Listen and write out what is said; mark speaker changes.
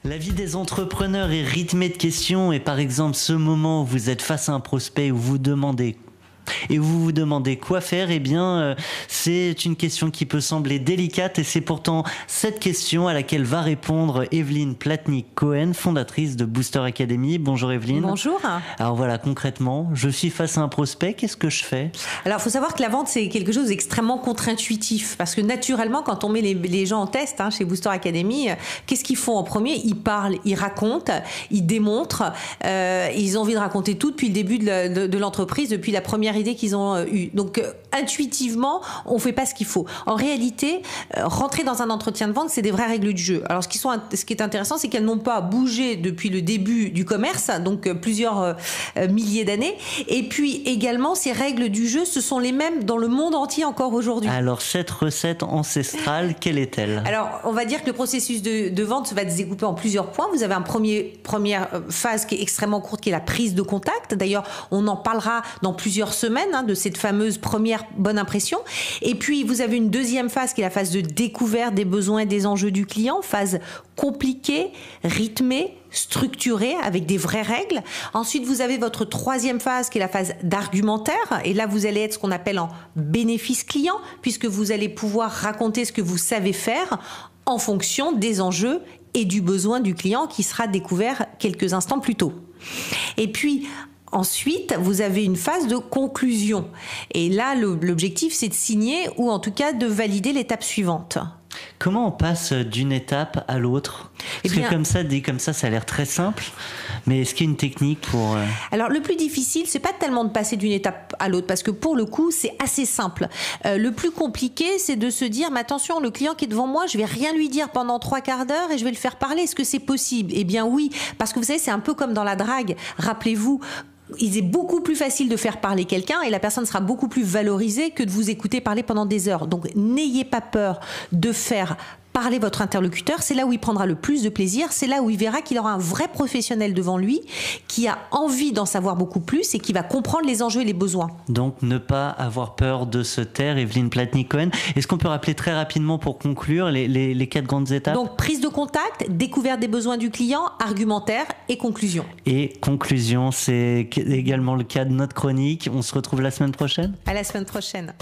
Speaker 1: La vie des entrepreneurs est rythmée de questions et par exemple ce moment où vous êtes face à un prospect où vous vous demandez quoi faire, eh bien c'est une question qui peut sembler délicate et c'est pourtant cette question à laquelle va répondre Evelyne Platnik-Cohen, fondatrice de Booster Academy. Bonjour Evelyne.
Speaker 2: Bonjour.
Speaker 1: Alors voilà, concrètement, je suis face à un prospect, qu'est-ce que je fais?
Speaker 2: Alors il faut savoir que la vente c'est quelque chose d'extrêmement contre-intuitif parce que naturellement quand on met les gens en test chez Booster Academy, qu'est-ce qu'ils font en premier? Ils parlent, ils racontent, ils démontrent, ils ont envie de raconter tout depuis le début de l'entreprise, depuis la première idée qu'ils ont eue. Donc intuitivement, on fait pas ce qu'il faut. En réalité, rentrer dans un entretien de vente, c'est des vraies règles du jeu. Alors ce qui est intéressant, c'est qu'elles n'ont pas bougé depuis le début du commerce, donc plusieurs milliers d'années. Et puis également, ces règles du jeu, ce sont les mêmes dans le monde entier encore aujourd'hui.
Speaker 1: Alors cette recette ancestrale, quelle est-elle?
Speaker 2: Alors on va dire que le processus de vente va se découper en plusieurs points. Vous avez première phase qui est extrêmement courte, qui est la prise de contact. D'ailleurs, on en parlera dans plusieurs semaines de cette fameuse première bonne impression. Et puis vous avez une deuxième phase qui est la phase de découverte des besoins et des enjeux du client, phase compliquée, rythmée, structurée avec des vraies règles. Ensuite, vous avez votre troisième phase qui est la phase d'argumentaire. Et là, vous allez être ce qu'on appelle en bénéfice client, puisque vous allez pouvoir raconter ce que vous savez faire en fonction des enjeux et du besoin du client qui sera découvert quelques instants plus tôt. Et puis, ensuite, vous avez une phase de conclusion. Et là, l'objectif, c'est de signer ou en tout cas de valider l'étape suivante.
Speaker 1: Comment on passe d'une étape à l'autre? Parce que dit comme ça, ça a l'air très simple. Mais est-ce qu'il y a une technique pour...
Speaker 2: Alors, le plus difficile, c'est pas tellement de passer d'une étape à l'autre, parce que pour le coup, c'est assez simple. Le plus compliqué, c'est de se dire, mais attention, le client qui est devant moi, je vais rien lui dire pendant 3/4 d'heure et je vais le faire parler. Est-ce que c'est possible? Eh bien oui, parce que vous savez, c'est un peu comme dans la drague. Rappelez-vous, il est beaucoup plus facile de faire parler quelqu'un et la personne sera beaucoup plus valorisée que de vous écouter parler pendant des heures. Donc, n'ayez pas peur de faire parler votre interlocuteur. C'est là où il prendra le plus de plaisir. C'est là où il verra qu'il aura un vrai professionnel devant lui qui a envie d'en savoir beaucoup plus et qui va comprendre les enjeux et les besoins.
Speaker 1: Donc, ne pas avoir peur de se taire. Evelyne Platnik-Cohen, est-ce qu'on peut rappeler très rapidement pour conclure les 4 grandes étapes?
Speaker 2: Donc, prise de contact, découverte des besoins du client, argumentaire et conclusion.
Speaker 1: Et conclusion, c'est également le cas de notre chronique. On se retrouve la semaine prochaine.
Speaker 2: À la semaine prochaine.